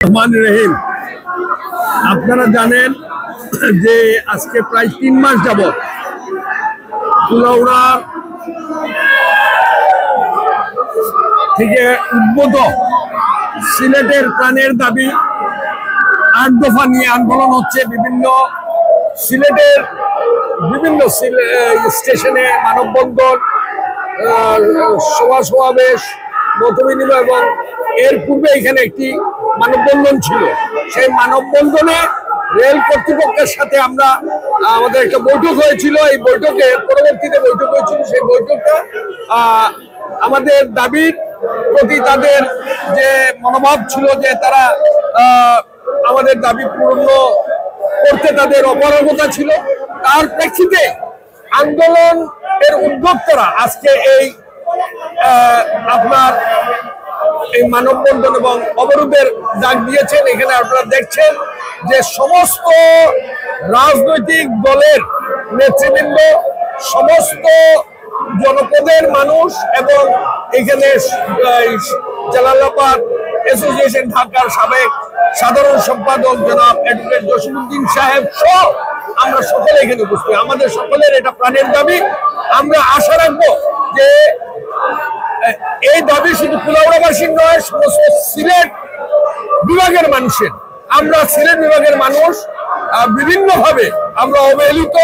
রহমান রহিম, আপনারা জানেন যে আজকে প্রায় 3 মাস যাবত কুলাউড়া থেকে উদ্ভূত সিলেটের প্রাণের দাবি 8 দফা নিয়ে আন্দোলন হচ্ছে। সিলেটের বিভিন্ন স্টেশনে মানববন্ধন, সভা-সমাবেশ, মতবিনিময় এবং এর পূর্বে এখানে একটি মানববন্ধন ছিল। সেই মানববন্ধনে রেল কর্তৃপক্ষের সাথে আমাদের একটা বৈঠক হয়েছিল। এই বৈঠকে পরবর্তীতে বৈঠক হয়েছিল, সেই বৈঠকটা আমাদের দাবির প্রতি তাদের যে মনোভাব ছিল যে তারা আমাদের দাবি পূর্ণ করতে তাদের অপারগতা ছিল, তার প্রেক্ষিতে আন্দোলন এর উদ্যোক্তারা আজকে এই এই মানববন্ধন এবং অবরোধের ডাক দিয়েছেন। এখানে আপনারা দেখছেন যে সমস্ত রাজনৈতিক দলের নেতৃবৃন্দ, সমস্ত জনপদের মানুষ এবং এখানে জালালাবাদ অ্যাসোসিয়েশন ঢাকার সাবেক সাধারণ সম্পাদক জনাব অ্যাডভোকেট জসিমউদ্দিন সাহেব সহ আমরা সকলে এখানে উপস্থিত। আমাদের সকলের এটা প্রাণের দাবি। আমরা আশা রাখবো যে এই দাবি শুধু কুলাউড়াবাসীর নয়, সমস্ত সিলেট বিভাগের মানুষের। আমরা সিলেট বিভাগের মানুষ বিভিন্নভাবে আমরা অবহেলিত,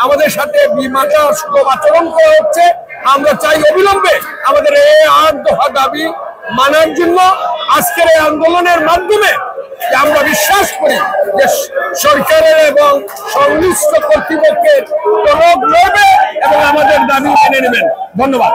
আমাদের সাথে বিমাটা সুলভ আচরণ করা হচ্ছে। আমরা চাই অবিলম্বে আমাদের এই 8 দফা দাবি মানার জন্য। আজকের এই আন্দোলনের মাধ্যমে আমরা বিশ্বাস করি যে সরকারের এবং সংশ্লিষ্ট কর্তৃপক্ষের টনক নড়বে এবং আমাদের দাবি মেনে নেবেন। ধন্যবাদ।